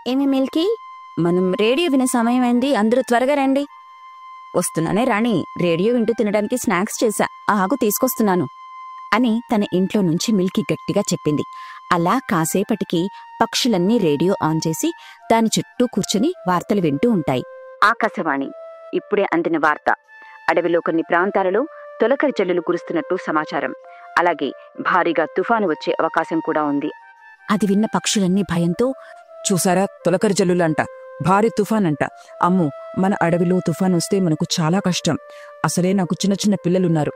ఏమి మిల్కీ, మనం రేడియో వినే సమయం అయింది, అందరూ త్వరగా రండి. వస్తున్నానే రాణి, రేడియో వింటూ తినడానికి స్నాక్స్ చేశా, ఆగు తీసుకొస్తున్నాను అని తన ఇంట్లో నుంచి మిల్కీ గట్టిగా చెప్పింది. అలా కాసేపటికి పక్షులన్నీ రేడియో ఆన్ చేసి దాని చుట్టూ కూర్చుని వార్తలు వింటూ ఉంటాయి. ఆకాశవాణి ఇప్పుడే అందిన వార్త. అడవిలో కొన్ని ప్రాంతాలలో తొలకరి జల్లులు కురుస్తున్నట్టు సమాచారం. అలాగే భారీగా తుఫాను వచ్చే అవకాశం కూడా ఉంది. అది విన్న పక్షులన్నీ భయంతో, చూసారా, తొలకరి జల్లులంట, భారీ తుఫానంట. అమ్మో, మన అడవిలో తుఫాన్ వస్తే మనకు చాలా కష్టం. అసలే నాకు చిన్న చిన్న పిల్లలున్నారు.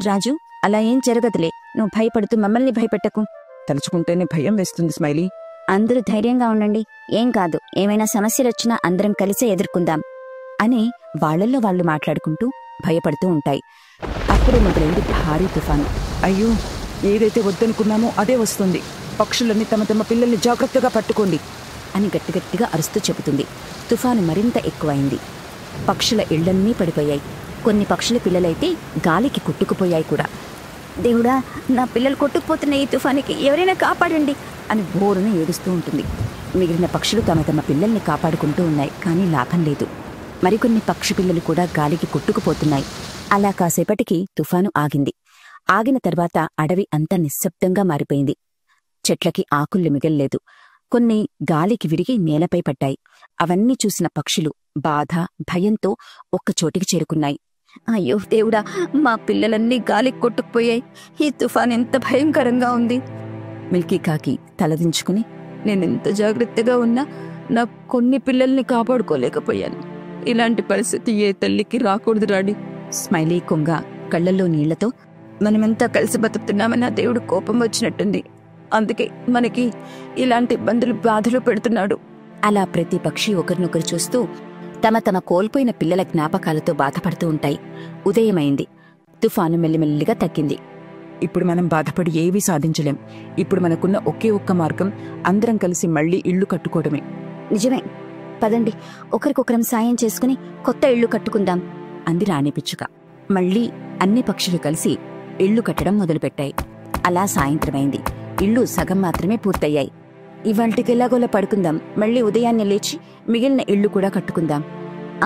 రాజు, అలా ఏం జరగదులే, నువ్వు భయపడుతూ మమ్మల్ని భయపెట్టకు. తలుచుకుంటేనే భయం వేస్తుంది స్మైలీ. అందరూ ధైర్యంగా ఉండండి, ఏం కాదు, ఏమైనా సమస్యలొచ్చినా అందరం కలిసే ఎదుర్కొందాం అని వాళ్లల్లో వాళ్లు మాట్లాడుకుంటూ భయపడుతూ ఉంటాయి. అప్పుడు మొదలైంది భారీ తుఫాను. అయ్యో, ఏదైతే వద్దనుకున్నామో అదే వస్తుంది. పక్షులన్నీ తమ తమ పిల్లల్ని జాగ్రత్తగా పట్టుకోండి అని గట్టిగట్టిగా అరుస్తూ చెబుతుంది. తుఫాను మరింత ఎక్కువైంది. పక్షుల ఇళ్లన్నీ పడిపోయాయి. కొన్ని పక్షుల పిల్లలైతే గాలికి కొట్టుకుపోయాయి కూడా. దేవుడా, నా పిల్లలు కొట్టుకుపోతున్న ఈ తుఫానికి ఎవరైనా కాపాడండి అని బోరున ఏడుస్తూ ఉంటుంది. మిగిలిన పక్షులు తమ తమ పిల్లల్ని కాపాడుకుంటూ ఉన్నాయి, కానీ లాభం లేదు. మరికొన్ని పక్షి పిల్లలు కూడా గాలికి కొట్టుకుపోతున్నాయి. అలా కాసేపటికి తుఫాను ఆగింది. ఆగిన తర్వాత అడవి అంతా నిశ్శబ్దంగా మారిపోయింది. చెట్లకి ఆకుళ్ళు మిగల్లేదు. కొన్ని గాలికి విరిగి నేలపై పడ్డాయి. అవన్నీ చూసిన పక్షులు బాధ, భయంతో ఒక్కచోటికి చేరుకున్నాయి. అయ్యో దేవుడా, మా పిల్లలన్నీ గాలికి కొట్టుకుపోయాయి, ఈ తుఫాన్ ఎంత భయంకరంగా ఉంది. మిల్కీ కాకి తలదించుకుని, నేనెంత జాగ్రత్తగా ఉన్నా నా కొన్ని పిల్లల్ని కాపాడుకోలేకపోయాను. ఇలాంటి పరిస్థితి ఏ తల్లికి రాకూడదు రాడి. స్మైలీ కొంగ కళ్లల్లో నీళ్లతో, మనమంతా కలిసి బతుకుతున్నామని ఆ దేవుడు కోపం వచ్చినట్టుంది, అందుకే మనకి ఇలాంటి ఇబ్బందులు, బాధలు పెడుతున్నాడు. అలా ప్రతి పక్షి ఒకరినొకరు చూస్తూ తమ తమ కోల్పోయిన పిల్లల జ్ఞాపకాలతో బాధపడుతూ ఉంటాయి. ఉదయమైంది. తుఫాను మెల్లిమెల్లిగా తగ్గింది. ఇప్పుడు మనం బాధపడి ఏవీ సాధించలేం. ఇప్పుడు మనకున్న ఒకే ఒక్క మార్గం అందరం కలిసి మళ్లీ ఇళ్లు కట్టుకోవడమే. నిజమే, పదండి, ఒకరికొకరం సాయం చేసుకుని కొత్త ఇళ్లు కట్టుకుందాం అంది రాణి పిచ్చుక. మళ్లీ అన్ని పక్షులు కలిసి ఇళ్లు కట్టడం మొదలుపెట్టాయి. అలా సాయంత్రమైంది. ఇళ్లు సగం మాత్రమే పూర్తయ్యాయి. ఇవాళ్టికి ఎలాగోలా పడుకుందాం, మళ్లీ ఉదయాన్నే లేచి మిగిలిన ఇళ్లు కూడా కట్టుకుందాం.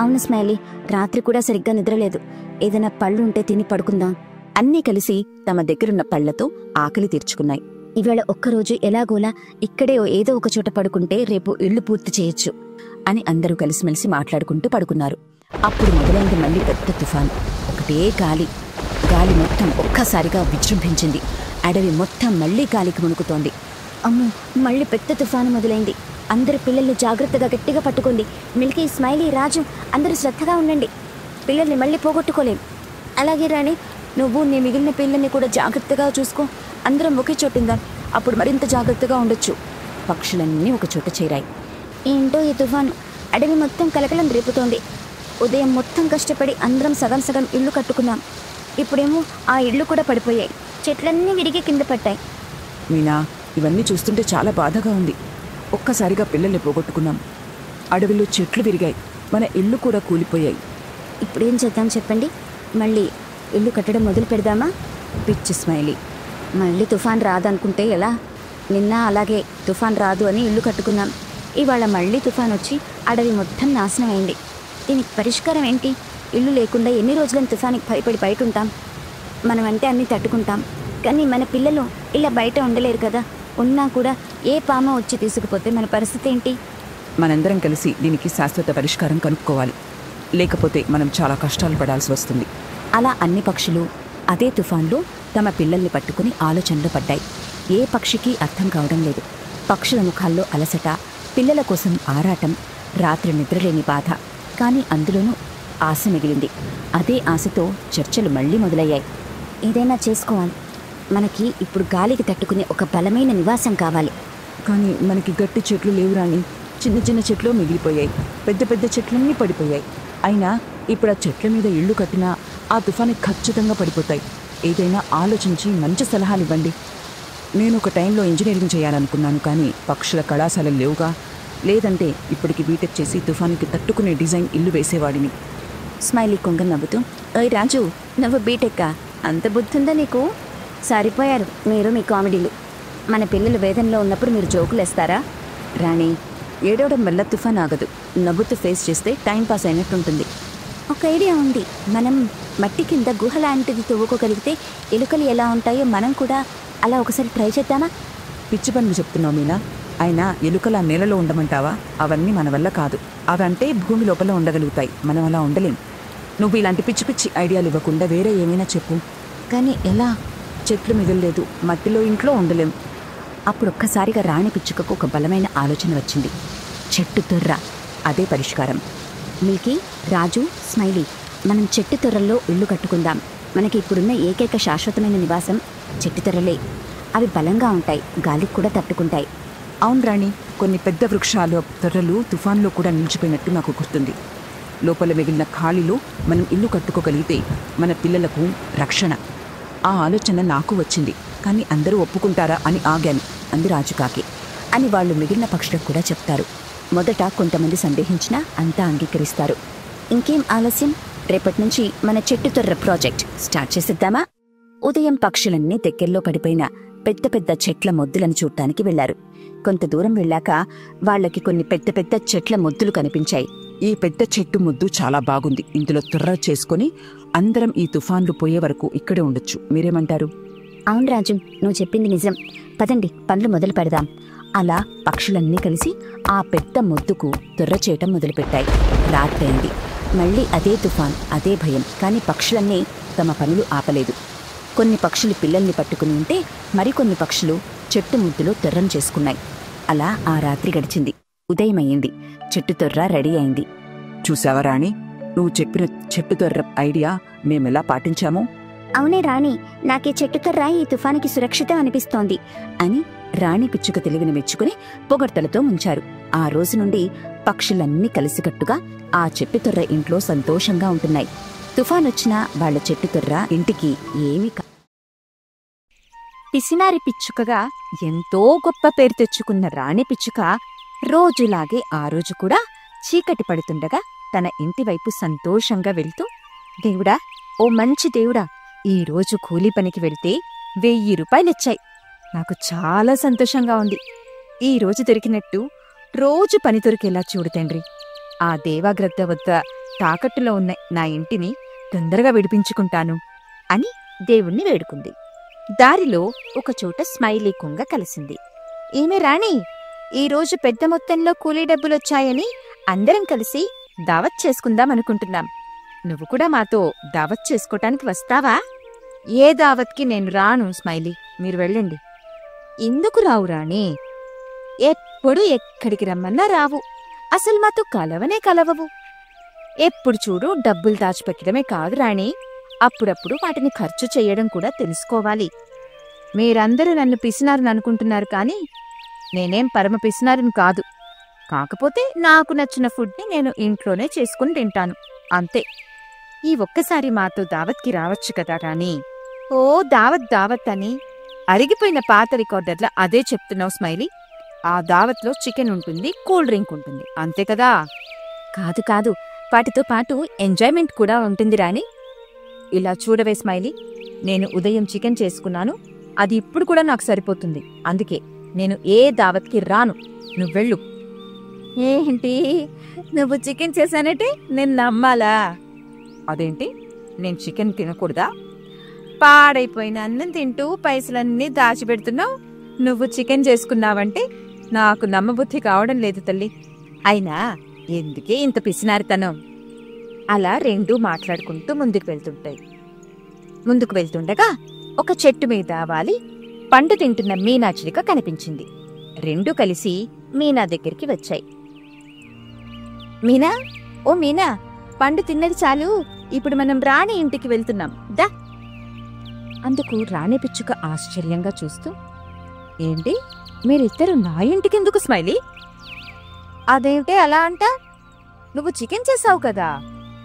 అవును స్మైలీ, రాత్రి కూడా సరిగ్గా నిద్రలేదు, ఏదైనా పళ్ళుంటే తిని పడుకుందాం. అన్నీ కలిసి తమ దగ్గరున్న పళ్లతో ఆకలి తీర్చుకున్నాయి. ఇవాళ ఒక్కరోజు ఎలాగోలా ఇక్కడే ఏదో ఒక చోట పడుకుంటే రేపు ఇళ్లు పూర్తి చేయొచ్చు అని అందరూ కలిసిమెలిసి మాట్లాడుకుంటూ పడుకున్నారు. అప్పుడు మొదలైంది మళ్లీ పెద్ద తుఫాను. ఒకటే గాలి. గాలి మొత్తం ఒక్కసారిగా విజృంభించింది. అడవి మొత్తం మళ్లీ గాలికి మునుకుతోంది. అమ్మో, మళ్లీ పెద్ద తుఫాను మొదలైంది. అందరూ పిల్లల్ని జాగ్రత్తగా గట్టిగా పట్టుకోండి. మిల్కీ, స్మైలీ, రాజు అందరూ శ్రద్ధగా ఉండండి, పిల్లల్ని మళ్లీ పోగొట్టుకోలేం. అలాగే రాణి, నువ్వు నీ మిగిలిన పిల్లల్ని కూడా జాగ్రత్తగా చూసుకో. అందరం ఒకే చోటుందాం, అప్పుడు మరింత జాగ్రత్తగా ఉండొచ్చు. పక్షులన్నీ ఒక చోట చేరాయి. ఏంటో ఈ తుఫాను, అడవి మొత్తం కలకలం రేపుతోంది. ఉదయం మొత్తం కష్టపడి అందరం సగం సగం ఇళ్లు కట్టుకున్నాం, ఇప్పుడేమో ఆ ఇళ్లు కూడా పడిపోయాయి, చెట్లన్నీ విరిగి కింద పట్టాయి. మీనా, ఇవన్నీ చూస్తుంటే చాలా బాధగా ఉంది. ఒక్కసారిగా పిల్లల్ని పోగొట్టుకున్నాం. అడవిలో చెట్లు విరిగాయి, మన ఇళ్లు కూడా కూలిపోయాయి. ఇప్పుడేం చేద్దాం చెప్పండి? మళ్ళీ ఇల్లు కట్టడం మొదలు పెడదామా? పిచ్చి స్మైలీ, మళ్ళీ తుఫాన్ రాదనుకుంటే ఎలా? నిన్న అలాగే తుఫాన్ రాదు అని ఇల్లు కట్టుకున్నాం. ఇవాళ మళ్ళీ తుఫాన్ వచ్చి అడవి మొత్తం నాశనం అయింది. దీనికి పరిష్కారం ఏంటి? ఇల్లు లేకుండా ఎన్ని రోజులని తుఫానికి భయపడి బయట ఉంటాం? మనమంటే అన్నీ తట్టుకుంటాం, కానీ మన పిల్లలు ఇలా బయట ఉండలేరు కదా. ఉన్నా కూడా ఏ పామ వచ్చి తీసుకుపోతే మన పరిస్థితి ఏంటి? మనందరం కలిసి దీనికి శాశ్వత పరిష్కారం కనుక్కోవాలి, లేకపోతే మనం చాలా కష్టాలు పడాల్సి వస్తుంది. అలా అన్ని పక్షులు అదే తుఫాన్లో తమ పిల్లల్ని పట్టుకుని ఆలోచనలో పడ్డాయి. ఏ పక్షికి అర్థం కావడం లేదు. పక్షుల ముఖాల్లో అలసట, పిల్లల కోసం ఆరాటం, రాత్రి నిద్రలేని బాధ. కానీ అందులోనూ ఆశ మిగిలింది. అదే ఆశతో చర్చలు మళ్లీ మొదలయ్యాయి. ఏదైనా చేసుకోవాలి, మనకి ఇప్పుడు గాలికి తట్టుకునే ఒక బలమైన నివాసం కావాలి. కానీ మనకి గట్టి చెట్లు లేవు రాణి. చిన్న చిన్న చెట్లు మిగిలిపోయాయి, పెద్ద పెద్ద చెట్లన్నీ పడిపోయాయి. అయినా ఇప్పుడు ఆ చెట్ల మీద ఇళ్లు కట్టినా ఆ తుఫానికి ఖచ్చితంగా పడిపోతాయి. ఏదైనా ఆలోచించి మంచి సలహాలు ఇవ్వండి. నేను ఒక టైంలో ఇంజనీరింగ్ చేయాలనుకున్నాను, కానీ పక్షుల కళాశాలలు లేవుగా. లేదంటే ఇప్పటికి బీటెక్ చేసి తుఫానికి తట్టుకునే డిజైన్ ఇల్లు వేసేవాడిని. స్మైలీ కొంగ నవ్వుతూ, ఓయ్ రాజు, నువ్వు బీటెక్కా? అంత బుద్ధుందా నీకు? సరిపోయారు మీరు మీ కామెడీలు. మన పిల్లలు వేదనలో ఉన్నప్పుడు మీరు జోకులేస్తారా? రాణి, ఏడవడం వల్ల తుఫాన్ ఆగదు. నవ్వుతూ ఫేస్ చేస్తే టైం పాస్ అయినట్టుంటుంది. ఒక ఐడియా ఉంది. మనం మట్టి కింద గుహ లాంటిది తవ్వుకోగలిగితే ఎలుకలు ఎలా ఉంటాయో మనం కూడా అలా ఒకసారి ట్రై చేద్దామా? పిచ్చి పనులు చెప్తున్నావు మీనా. అయినా ఎలుకల నేలలో ఉండమంటావా? అవన్నీ మన వల్ల కాదు. అవంటే భూమి లోపల ఉండగలుగుతాయి, మనం అలా ఉండలేం. నువ్వు ఇలాంటి పిచ్చి పిచ్చి ఐడియాలు ఇవ్వకుండా వేరే ఏమైనా చెప్పు. కానీ ఎలా? చెట్లు మిగలలేదు, మట్టిలో ఇంట్లో ఉండలేం. అప్పుడు ఒక్కసారిగా రాణి పిచ్చుకకు ఒక బలమైన ఆలోచన వచ్చింది. చెట్టు తొర్ర, అదే పరిష్కారం. మిల్కీ, రాజు, స్మైలీ, మనం చెట్టు తొర్రల్లో ఇల్లు కట్టుకుందాం. మనకి ఇప్పుడున్న ఏకైక శాశ్వతమైన నివాసం చెట్టు తొర్రలే. అవి బలంగా ఉంటాయి, గాలికి కూడా తట్టుకుంటాయి. అవును రాణి, కొన్ని పెద్ద వృక్షాలు తొర్రలు తుఫాన్లో కూడా నిలిచిపోయినట్టు నాకు గుర్తుంది. లోపల మిగిలిన ఖాళీలో మనం ఇల్లు కట్టుకోగలిగితే మన పిల్లలకు రక్షణ. ఆ ఆలోచన నాకు వచ్చింది, కానీ అందరూ ఒప్పుకుంటారా అని ఆగాను అంది రాజుకాకి. అని వాళ్ళు మిగిలిన పక్షులకు కూడా చెప్తారు. మొదట కొంతమంది సందేహించినా అంతా అంగీకరిస్తారు. ఇంకేం ఆలస్యం, రేపటి నుంచి మన చెట్టు తొర్ర ప్రాజెక్ట్ స్టార్ట్ చేసేద్దామా? ఉదయం పక్షులన్నీ దగ్గరలో పడిపోయిన పెద్ద పెద్ద చెట్ల మొద్దులను చూడటానికి వెళ్లారు. కొంత దూరం వెళ్ళాక వాళ్లకి కొన్ని పెద్ద పెద్ద చెట్ల మొద్దులు కనిపించాయి. ఈ పెద్ద చెట్టు ముద్దు చాలా బాగుంది. ఇందులో తొర్ర చేసుకుని అందరం ఈ తుఫాన్లు పోయే వరకు ఇక్కడే ఉండొచ్చు. మీరేమంటారు? అవును రాజు, నువ్వు చెప్పింది నిజం. పదండి, పనులు మొదలు పెడదాం. అలా పక్షులన్నీ కలిసి ఆ పెద్ద మొద్దుకు తొర్ర చేయటం మొదలుపెట్టాయి. రాత్రైంది. మళ్ళీ అదే తుఫాన్, అదే భయం. కానీ పక్షులన్నీ తమ పనులు ఆపలేదు. కొన్ని పక్షులు పిల్లల్ని పట్టుకుని ఉంటే మరికొన్ని పక్షులు చెట్టు ముద్దులో తొర్రం చేసుకున్నాయి. అలా ఆ రాత్రి గడిచింది. ఉదయమయ్యింది. చెట్టు తొర్ర రెడీ అయింది. చూసావా రాణి, నువ్వు చెప్పిన చెట్టు తొర్ర ఐడియా మేమెలా పాటించామో? అవునే రాణి, నాకే చెట్టు తొర్ర ఈ తుఫానికి సురక్షితం అనిపిస్తోంది అని రాణి పిచ్చుక తెలివిని మెచ్చుకుని పొగడ్తలతో ముంచారు. ఆ రోజు నుండి పక్షులన్నీ కలిసికట్టుగా ఆ చెట్టు తొర్ర ఇంట్లో సంతోషంగా ఉంటున్నాయి. తుఫానొచ్చినా వాళ్ల చెట్టు తొర్ర ఇంటికి ఏమీ పిసినారి పిచ్చుకగా ఎంతో గొప్ప పేరు తెచ్చుకున్న రాణి పిచ్చుక రోజులాగే ఆ రోజు కూడా చీకటి పడుతుండగా తన ఇంటివైపు సంతోషంగా వెళ్తూ, దేవుడా, ఓ మంచి దేవుడా, ఈరోజు కూలీ పనికి వెళ్తే 1000 రూపాయలొచ్చాయి. నాకు చాలా సంతోషంగా ఉంది. ఈరోజు దొరికినట్టు రోజు పని దొరికేలా చూడు తండ్రి. ఆ దేవాగ్రద్ద వద్ద తాకట్టులో ఉన్న నా ఇంటిని తొందరగా విడిపించుకుంటాను అని దేవుణ్ణి వేడుకుంది. దారిలో ఒకచోట స్మైలీ కొంగ కలిసింది. ఏమే రాణి, ఈరోజు పెద్ద మొత్తంలో కూలీ డబ్బులొచ్చాయని అందరం కలిసి దావత్ చేసుకుందామనుకుంటున్నాం. నువ్వు కూడా మాతో దావత్ చేసుకోటానికి వస్తావా? ఏ దావత్కి నేను రాను స్మైలీ, మీరు వెళ్ళండి. ఎందుకు రావు రాణి? ఎప్పుడు ఎక్కడికి రమ్మన్నా రావు. అసలు మాతో కలవనే కలవవు. ఎప్పుడు చూడు డబ్బులు దాచిపెట్టడమే కాదు రాణి, అప్పుడప్పుడు వాటిని ఖర్చు చెయ్యడం కూడా తెలుసుకోవాలి. మీరందరూ నన్ను పిసినారుని అనుకుంటున్నారు, కానీ నేనేం పరమ పిసినారుని కాదు. కాకపోతే నాకు నచ్చిన ఫుడ్ని నేను ఇంట్లోనే చేసుకుని తింటాను, అంతే. ఈ ఒక్కసారి మాతో దావత్కి రావచ్చు కదా రాణి. ఓ దావత్ దావత్ అని అరిగిపోయిన పాత రికార్డర్లా అదే చెప్తున్నావు స్మైలీ. ఆ దావత్లో చికెన్ ఉంటుంది, కూల్ డ్రింక్ ఉంటుంది, అంతే కదా? కాదు కాదు, వాటితో పాటు ఎంజాయ్మెంట్ కూడా ఉంటుంది రాణి. ఇలా చూడవే స్మైలీ, నేను ఉదయం చికెన్ చేసుకున్నాను. అది ఇప్పుడు కూడా నాకు సరిపోతుంది. అందుకే నేను ఏ దావత్కి రాను. నువ్వెళ్ళు. ఏంటి, నువ్వు చికెన్ చేశానంటే నేను నమ్మాలా? అదేంటి, నేను చికెన్ తినకూడదా? పాడైపోయిన అన్నం తింటూ పైసలన్నీ దాచిపెడుతున్నావు. నువ్వు చికెన్ చేసుకున్నావంటే నాకు నమ్మబుద్ధి కావడం లేదు తల్లి. అయినా ఎందుకే ఇంత పిసినారితనం? అలా రెండూ మాట్లాడుకుంటూ ముందుకు వెళ్తుండగా ఒక చెట్టు మీద వాలి పండు తింటున్న మీనా చిలుక కనిపించింది. రెండూ కలిసి మీనా దగ్గరికి వచ్చాయి. మీనా, ఓ మీనా, పండు తిన్నది చాలు, ఇప్పుడు మనం రాణి ఇంటికి వెళ్తున్నాం దా. అందుకు రాణి పిచ్చుక ఆశ్చర్యంగా చూస్తూ, ఏంటి, మీరిద్దరు నా ఇంటికెందుకు స్మైలీ? అదేమిటే అలా అంట? నువ్వు చికెన్ చేసావు కదా,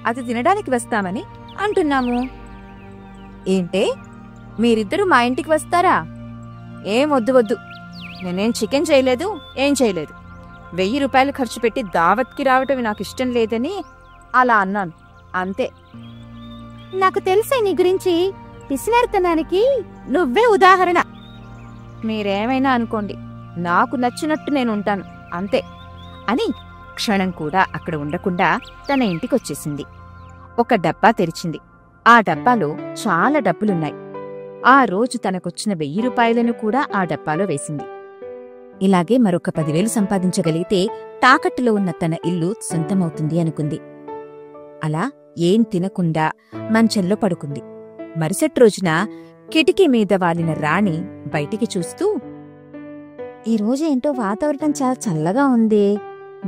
అది తినడానికి వస్తామని అంటున్నాము. ఏంటే, మీరిద్దరూ మా ఇంటికి వస్తారా? ఏం వద్దు వద్దు, నేనేం చికెన్ చేయలేదు, ఏం చేయలేదు. 1000 రూపాయలు ఖర్చు పెట్టి దావత్కి రావటం నాకు ఇష్టం లేదని అలా అన్నాను, అంతే. నాకు తెలుసే నీ గురించి, పిసినారితనానికి నువ్వే ఉదాహరణ. మీరేమైనా అనుకోండి, నాకు నచ్చినట్టు నేను ఉంటాను, అంతే. అని క్షణం కూడా అక్కడ ఉండకుండా తన ఇంటికొచ్చేసింది. ఒక డబ్బా తెరిచింది. ఆ డబ్బాలో చాలా డబ్బులున్నాయి. ఆ రోజు తనకొచ్చిన 1000 రూపాయలను కూడా ఆ డబ్బాలో వేసింది. ఇలాగే మరొక 10,000 సంపాదించగలిగితే తాకట్టులో ఉన్న తన ఇల్లు సొంతమవుతుంది అనుకుంది. అలా ఏం తినకుండా మంచంలో పడుకుంది. మరుసటి రోజున కిటికీ మీద వాలిన రాణి బయటికి చూస్తూ, ఈరోజు ఏంటో వాతావరణం చాలా చల్లగా ఉంది,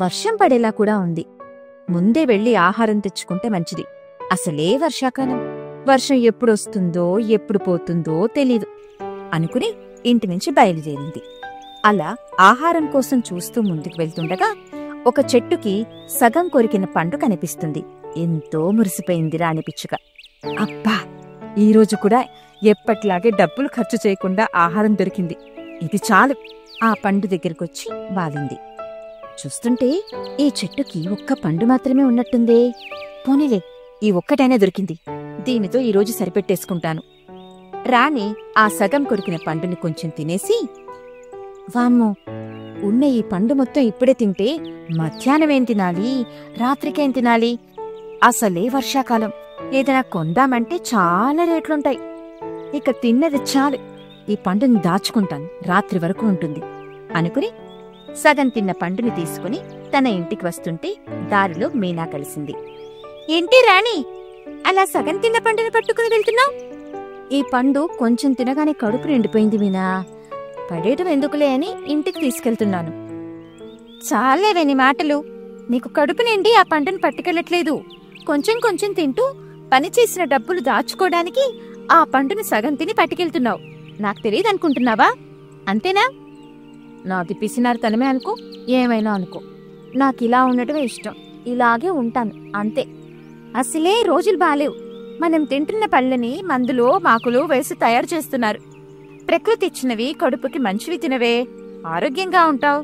వర్షం పడేలా కూడా ఉంది. ముందే వెళ్లి ఆహారం తెచ్చుకుంటే మంచిది. అసలే వర్షాకాలం, వర్షం ఎప్పుడొస్తుందో ఎప్పుడు పోతుందో తెలీదు అనుకుని ఇంటి నుంచి బయలుదేరింది. అలా ఆహారం కోసం చూస్తూ ముందుకు వెళ్తుండగా ఒక చెట్టుకి సగం కొరికిన పండు కనిపిస్తుంది. ఎంతో మురిసిపోయింది రాణి పిచ్చుక. అబ్బా, ఈరోజు కూడా ఎప్పట్లాగే డబ్బులు ఖర్చు చేయకుండా ఆహారం దొరికింది, ఇది చాలు. ఆ పండు దగ్గరకొచ్చి వాలింది. చూస్తుంటే ఈ చెట్టుకి ఒక్క పండు మాత్రమే ఉన్నట్టుందే. పోనీలే, ఈ ఒక్కటైనా దొరికింది, దీనితో ఈరోజు సరిపెట్టేసుకుంటాను. రాణి ఆ సగం కొరికిన పండుని కొంచెం తినేసి, వామ్మో, ఉన్న ఈ పండు మొత్తం ఇప్పుడే తింటే మధ్యాహ్నమేం తినాలి, రాత్రికేం తినాలి? అసలే వర్షాకాలం, ఏదైనా కొందామంటే చాలా రేట్లుంటాయి. ఇక తిన్నది చాలు, ఈ పండుని దాచుకుంటాను, రాత్రి వరకు ఉంటుంది అనుకుని సగం తిన్న పండుని తీసుకుని తన ఇంటికి వస్తుంటే దారిలో మీనా కలిసింది. ఏంటి రాణి, అలా సగం తిన్న పండుని పట్టుకుని వెళ్తున్నావు? ఈ పండు కొంచెం తినగానే కడుపు నిండిపోయింది మీనా, పడేయటం ఎందుకులే అని ఇంటికి తీసుకెళ్తున్నాను. చాలేవని మాటలు, నీకు కడుపు నిండి ఆ పండుని పట్టుకెళ్ళట్లేదు. కొంచెం కొంచెం తింటూ పనిచేసిన డబ్బులు దాచుకోవడానికి ఆ పండుని సగం తిని పట్టుకెళ్తున్నావు. నాకు తెలియదనుకుంటున్నావా? అంతేనా? నాది పిసినారు తనమే అనుకో, ఏమైనా అనుకో, నాకిలా ఉండటమే ఇష్టం, ఇలాగే ఉంటాను అంతే. అసలే రోజులు బాలేవు. మనం తింటున్న పళ్ళని మందులో మాకులు వేసి తయారు చేస్తున్నారు. ప్రకృతి ఇచ్చినవి కడుపుకి మంచివి తినవే, ఆరోగ్యంగా ఉంటావు.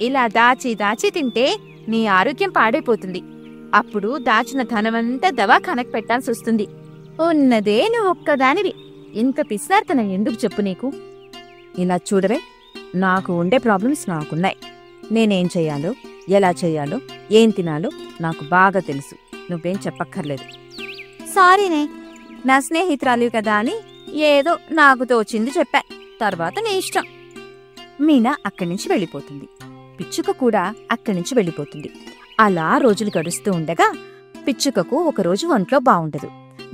ఇలా దాచి దాచి తింటే నీ ఆరోగ్యం పాడైపోతుంది. అప్పుడు దాచిన ధనమంతా దవాఖానకు పెట్టాల్సి వస్తుంది. ఉన్నదే నువ్వు ఒక్కదానివి, ఇంత పిసినార్తనం ఎందుకు చెప్పు నీకు? ఇలా చూడవే, నాకు ఉండే ప్రాబ్లమ్స్ నాకున్నాయి. నేనేం చెయ్యాలో, ఎలా చెయ్యాలో, ఏం తినాలో నాకు బాగా తెలుసు. నువ్వేం చెప్పక్కర్లేదు. సారీనే, నా స్నేహితురాలివి కదా అని ఏదో నాకు తోచింది చెప్పా, తర్వాత నీ ఇష్టం. మీనా అక్కడి నుంచి వెళ్ళిపోతుంది. పిచ్చుక కూడా అక్కడి నుంచి వెళ్ళిపోతుంది. అలా రోజులు గడుస్తూ ఉండగా పిచ్చుకకు ఒకరోజు ఒంట్లో బావుండదు.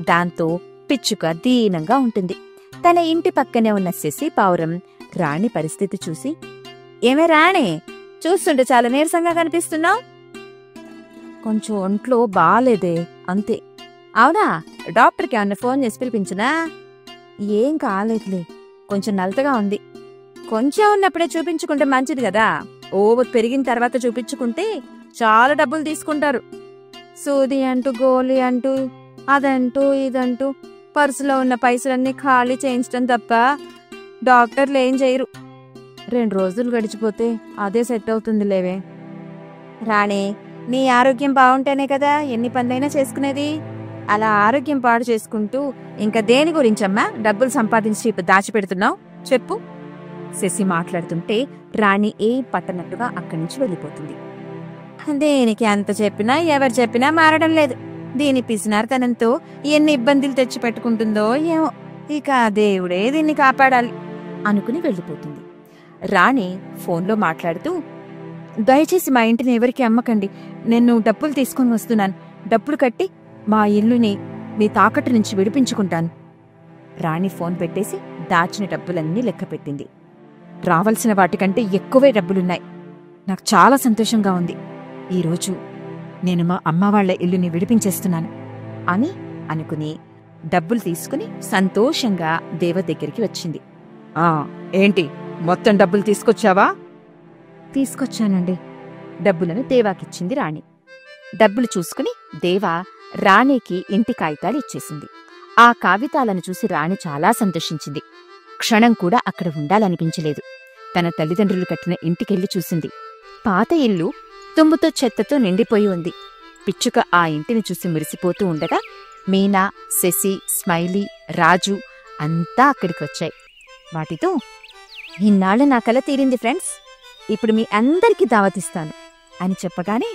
దాంతో పిచ్చుక దీనంగా ఉంటుంది. తన ఇంటి పక్కనే ఉన్న శశి పావురం రాణి పరిస్థితి చూసి, ఏమే రాణి, చూస్తుంటే చాలా నీరసంగా కనిపిస్తున్నావు. కొంచెం ఒంట్లో బాలేదే, అంతే. అవునా, డాక్టర్కి ఏమన్నా ఫోన్ చేసి పిలిపించినా? ఏం కాలేదులే, కొంచెం నలతగా ఉంది. కొంచెం ఉన్నప్పుడే చూపించుకుంటే మంచిది కదా. ఓవర్ పెరిగిన తర్వాత చూపించుకుంటే చాలా డబ్బులు తీసుకుంటారు. సూది అంటూ, గోలి అంటూ, అదంటూ ఇదంటూ పర్సులో ఉన్న పైసలన్నీ ఖాళీ చేయించడం తప్ప డాక్టర్లు ఏం చేయరు. 2 రోజులు గడిచిపోతే అదే సెట్ అవుతుంది లేవే. రాణి, నీ ఆరోగ్యం బాగుంటేనే కదా ఎన్ని పనులైనా చేసుకునేది. అలా ఆరోగ్యం పాడు చేసుకుంటూ ఇంకా దేని గురించమ్మా డబ్బులు సంపాదించి దాచిపెడుతున్నావు చెప్పు? శశి మాట్లాడుతుంటే రాణి ఏం పట్టనట్టుగా అక్కడి నుంచి వెళ్ళిపోతుంది. దేనికి అంత చెప్పినా ఎవరు చెప్పినా మారడం లేదు. దీని పిసినార్తనంతో ఎన్ని ఇబ్బందులు తెచ్చి పెట్టుకుంటుందో ఏమో. ఇక దేవుడే దీన్ని కాపాడాలి అనుకుని వెళ్ళిపోతుంది. రాణి ఫోన్లో మాట్లాడుతూ, దయచేసి మా ఇంటిని ఎవరికి అమ్మకండి, నేను డబ్బులు తీసుకొని వస్తున్నాను. డబ్బులు కట్టి మా ఇల్లుని మీ తాకట్టు నుంచి విడిపించుకుంటాను. రాణి ఫోన్ పెట్టేసి దాచిన డబ్బులన్నీ లెక్క పెట్టింది. రావాల్సిన వాటికంటే ఎక్కువే డబ్బులున్నాయి. నాకు చాలా సంతోషంగా ఉంది. ఈరోజు నేను మా అమ్మ వాళ్ల ఇల్లుని విడిపించేస్తున్నాను అని అనుకుని డబ్బులు తీసుకుని సంతోషంగా దేవ దగ్గరికి వచ్చింది. ఏంటి, మొత్తం డబ్బులు తీసుకొచ్చావా? తీసుకొచ్చానండి. డబ్బులను దేవాకిచ్చింది రాణి. డబ్బులు చూసుకుని దేవా రాణికి ఇంటి కాగితాలు ఇచ్చేసింది. ఆ కాగితాలను చూసి రాణి చాలా సంతోషించింది. క్షణం కూడా అక్కడ ఉండాలనిపించలేదు. తన తల్లిదండ్రులు కట్టిన ఇంటికెళ్లి చూసింది. పాత ఇల్లు తుమ్ముతో చెత్తతో నిండిపోయి ఉంది. పిచ్చుక ఆ ఇంటిని చూసి మురిసిపోతూ ఉండగా మీనా, శశి, స్మైలీ, రాజు అంతా అక్కడికి వచ్చాయి. వాటితో, ఇన్నాళ్ళు నా కల తీరింది ఫ్రెండ్స్, ఇప్పుడు మీ అందరికీ దావతిస్తాను అని చెప్పగానే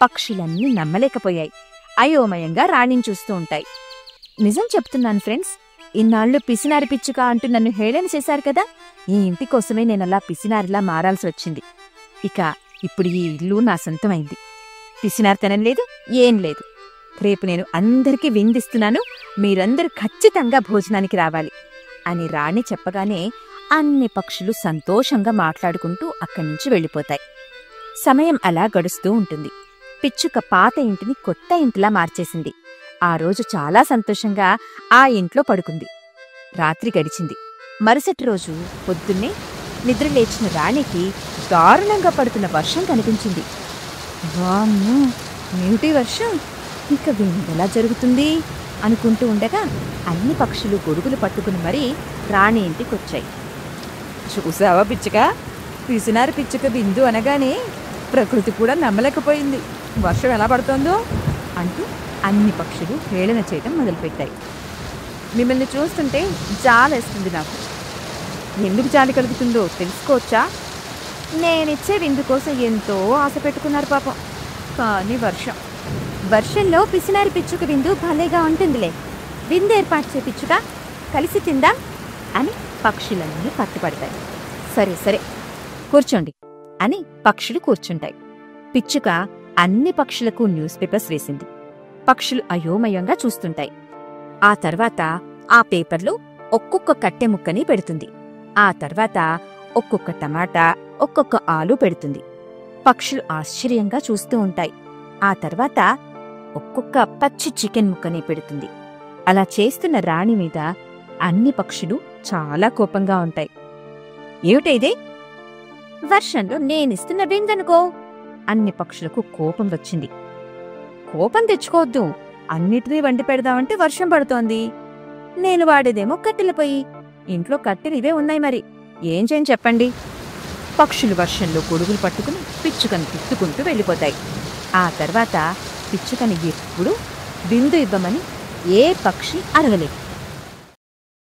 పక్షులన్నీ నమ్మలేకపోయాయి. అయోమయంగా రాణిని చూస్తూ ఉంటాయి. నిజం చెప్తున్నాను ఫ్రెండ్స్, ఇన్నాళ్ళు పిసినారి పిచ్చుక అంటూ నన్ను హేళన చేశారు కదా, ఈ ఇంటి కోసమే నేనలా పిసినారిలా మారాల్సి వచ్చింది. ఇప్పుడు ఈ ఇల్లు నా సొంతమైంది. పిసినారితనం లేదు, ఏం లేదు. రేపు నేను అందరికీ విందిస్తున్నాను, మీరందరూ ఖచ్చితంగా భోజనానికి రావాలి అని రాణి చెప్పగానే అన్ని పక్షులు సంతోషంగా మాట్లాడుకుంటూ అక్కడి నుంచి వెళ్ళిపోతాయి. సమయం అలా గడుస్తూ ఉంటుంది. పిచ్చుక పాత ఇంటిని కొత్త ఇంటిలా మార్చేసింది. ఆ రోజు చాలా సంతోషంగా ఆ ఇంట్లో పడుకుంది. రాత్రి గడిచింది. మరుసటి రోజు పొద్దున్నే నిద్రలేచిన రాణికి దారుణంగా పడుతున్న వర్షం కనిపించింది. వామ్మో, ఏమిటి వర్షం? ఇక వెందెలా జరుగుతుంది అనుకుంటూ ఉండగా అన్ని పక్షులు గొడుగులు పట్టుకుని మరీ రాణి ఇంటికొచ్చాయి. చూసావా పిచ్చుక, పిసినారి పిచ్చుక బిందు అనగానే ప్రకృతి కూడా నమ్మలేకపోయింది వర్షం ఎలా పడుతోందో అంటూ అన్ని పక్షులు హేళన చేయటం మొదలుపెట్టాయి. మిమ్మల్ని చూస్తుంటే జాలేస్తుంది నాకు. ఎందుకు జాలి కలుగుతుందో తెలుసుకోవచ్చా? నేనిచ్చే విందు కోసం ఎంతో ఆశ పెట్టుకున్నారు పాపం. కానీ వర్షంలో పిసినారి పిచ్చుక విందు భలేగా ఉంటుందిలే. విందు ఏర్పాటు చే పిచ్చుక, కలిసి తిందాం అని పక్షులన్నీ పట్టుపడతాయి. సరే సరే కూర్చోండి అని పక్షులు కూర్చుంటాయి. పిచ్చుక అన్ని పక్షులకు న్యూస్ పేపర్స్ వేసింది. పక్షులు అయోమయంగా చూస్తుంటాయి. ఆ తర్వాత ఆ పేపర్లో ఒక్కొక్క కట్టె ముక్కని పెడుతుంది. ఆ తర్వాత ఒక్కొక్క టమాటా, ఒక్కొక్క ఆలు పెడుతుంది. పక్షులు ఆశ్చర్యంగా చూస్తూ ఉంటాయి. ఆ తర్వాత ఒక్కొక్క పచ్చి చికెన్ ముక్కని పెడుతుంది. అలా చేస్తున్న రాణి మీద అన్ని పక్షులు చాలా కోపంగా ఉంటాయి. ఏమిటైదే? వర్షంలో నేనిస్తున్న విందనుకో. అన్ని పక్షులకు కోపం వచ్చింది. కోపం తెచ్చుకోవద్దు, అన్నిటినీ వండి పెడదామంటే వర్షం పడుతోంది. నేను వాడేదేమో కట్టెల పొయ్యి, ఇంట్లో కట్టెలు ఇవే ఉన్నాయి, మరి ఏం చేయని చెప్పండి. పక్షులు వర్షంలో గొడుగులు పట్టుకుని పిచ్చుకను తిట్టుకుంటూ వెళ్ళిపోతాయి. ఆ తర్వాత పిచ్చుకని ఎప్పుడూ విందు ఇవ్వమని ఏ పక్షి అడగలేదు.